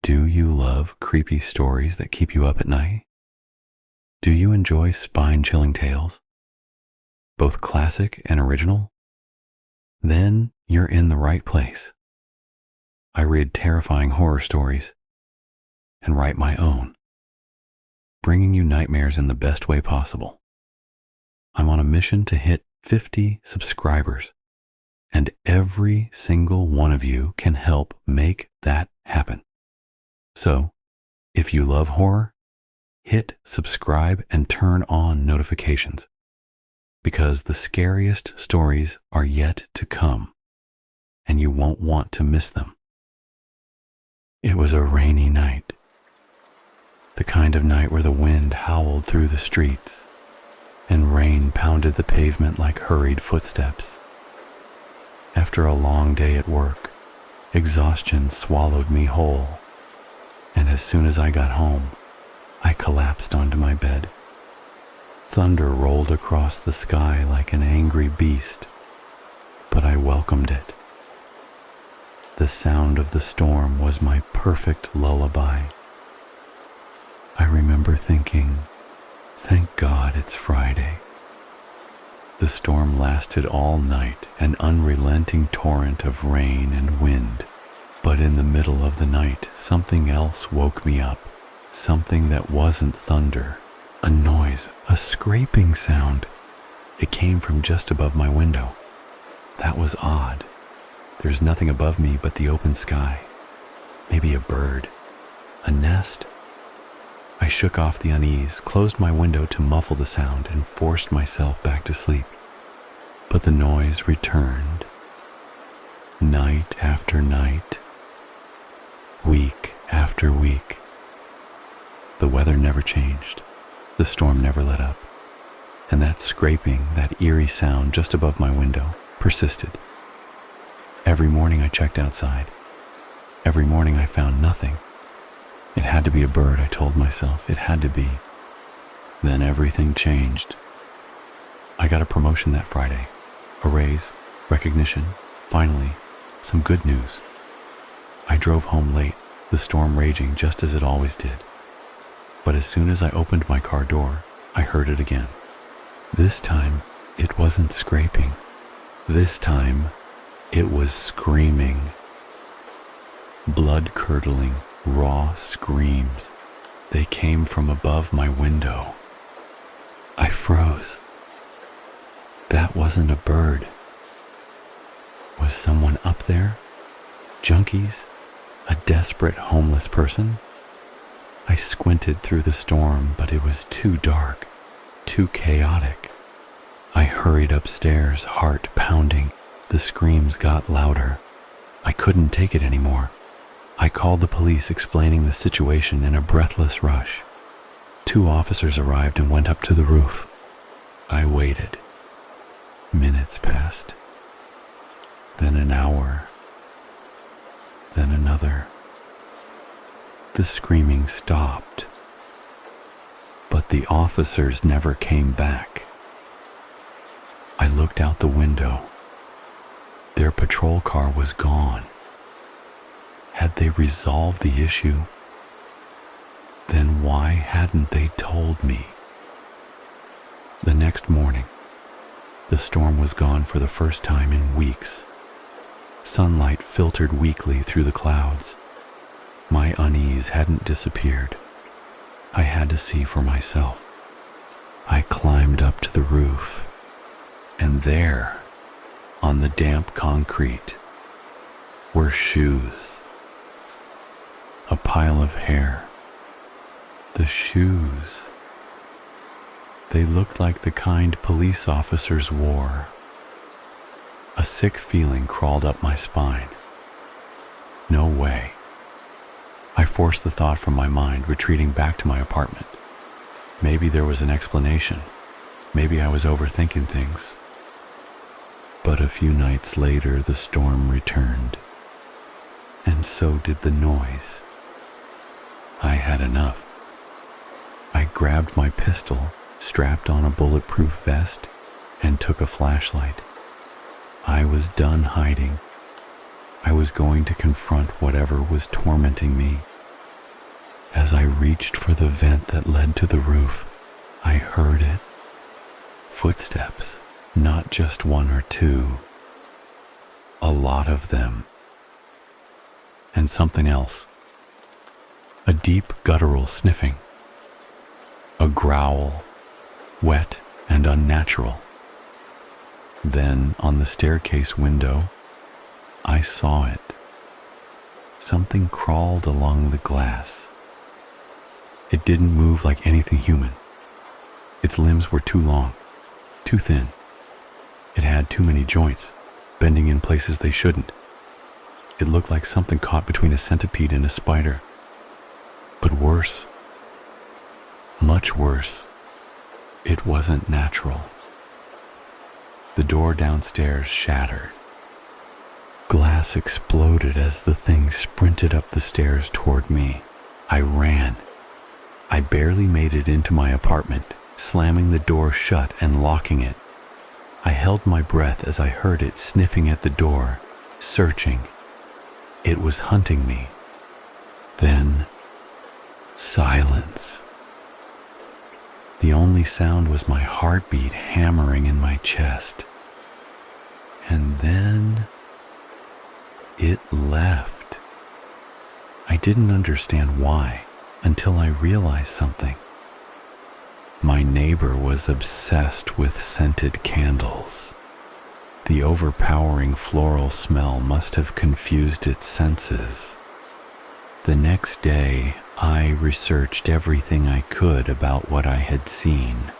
Do you love creepy stories that keep you up at night? Do you enjoy spine-chilling tales, both classic and original? Then you're in the right place. I read terrifying horror stories and write my own, bringing you nightmares in the best way possible. I'm on a mission to hit 50 subscribers, and every single one of you can help make that happen. So, if you love horror, hit subscribe and turn on notifications, because the scariest stories are yet to come, and you won't want to miss them. It was a rainy night, the kind of night where the wind howled through the streets and rain pounded the pavement like hurried footsteps. After a long day at work, exhaustion swallowed me whole, and as soon as I got home, I collapsed onto my bed. Thunder rolled across the sky like an angry beast, but I welcomed it. The sound of the storm was my perfect lullaby. I remember thinking, thank God it's Friday. The storm lasted all night, an unrelenting torrent of rain and wind. But in the middle of the night, something else woke me up. Something that wasn't thunder. A noise, a scraping sound. It came from just above my window. That was odd. There's nothing above me but the open sky. Maybe a bird. A nest? I shook off the unease, closed my window to muffle the sound, and forced myself back to sleep. But the noise returned. Night after night. Week after week. The weather never changed. The storm never let up. And that scraping, that eerie sound just above my window, persisted. Every morning I checked outside. Every morning I found nothing. It had to be a bird, I told myself. It had to be. Then everything changed. I got a promotion that Friday. A raise, recognition, finally, some good news. I drove home late, the storm raging just as it always did. But as soon as I opened my car door, I heard it again. This time, it wasn't scraping. This time, it was screaming. Blood-curdling, raw screams. They came from above my window. I froze. That wasn't a bird. Was someone up there? Junkies? A desperate homeless person? I squinted through the storm, but it was too dark, too chaotic. I hurried upstairs, heart pounding. The screams got louder. I couldn't take it anymore. I called the police, explaining the situation in a breathless rush. 2 officers arrived and went up to the roof. I waited. Minutes passed. Then an hour. Then another. The screaming stopped. But the officers never came back. I looked out the window. Their patrol car was gone. Had they resolved the issue? Then why hadn't they told me? The next morning, the storm was gone for the first time in weeks. Sunlight filtered weakly through the clouds. My unease hadn't disappeared. I had to see for myself. I climbed up to the roof, and there, on the damp concrete, were shoes. A pile of hair. The shoes. They looked like the kind police officers wore. A sick feeling crawled up my spine. No way. I forced the thought from my mind, retreating back to my apartment. Maybe there was an explanation. Maybe I was overthinking things. But a few nights later, the storm returned. And so did the noise. I had enough. I grabbed my pistol, strapped on a bulletproof vest, and took a flashlight. I was done hiding. I was going to confront whatever was tormenting me, As I reached for the vent that led to the roof, I heard it. Footsteps, not just one or two. A lot of them. And something else. A deep guttural sniffing. A growl, wet and unnatural. Then, on the staircase window, I saw it. Something crawled along the glass. It didn't move like anything human. Its limbs were too long, too thin. It had too many joints, bending in places they shouldn't. It looked like something caught between a centipede and a spider. But worse, much worse, it wasn't natural. The door downstairs shattered. Glass exploded as the thing sprinted up the stairs toward me. I ran. I barely made it into my apartment, slamming the door shut and locking it. I held my breath as I heard it sniffing at the door, searching. It was hunting me. Then, silence. The only sound was my heartbeat hammering in my chest. And then, it left. I didn't understand why until I realized something. My neighbor was obsessed with scented candles. The overpowering floral smell must have confused its senses. The next day, I researched everything I could about what I had seen.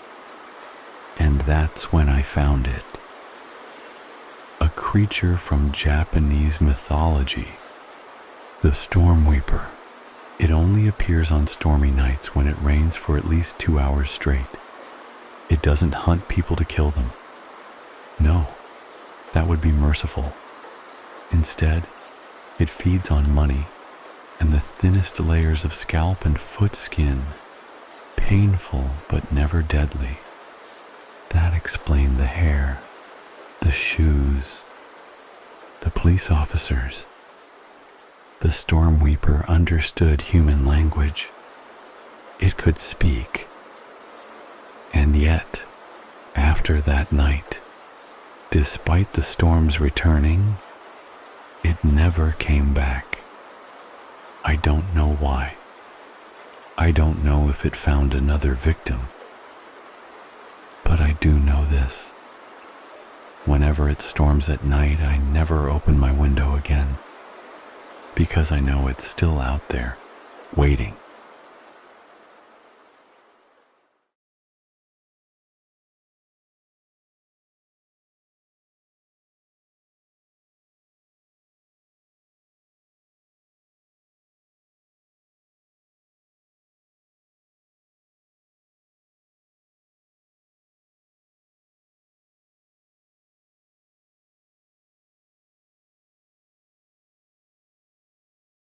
And that's when I found it. A creature from Japanese mythology, the storm weeper. It only appears on stormy nights when it rains for at least 2 hours straight. It doesn't hunt people to kill them. No, that would be merciful. Instead, it feeds on money and the thinnest layers of scalp and foot skin, painful but never deadly. That explained the hair, the shoes, the police officers. The storm weeper understood human language. It could speak. And yet, after that night, despite the storms returning, it never came back. I don't know why. I don't know if it found another victim. But I do know this. Whenever it storms at night, I never open my window again, because I know it's still out there, waiting.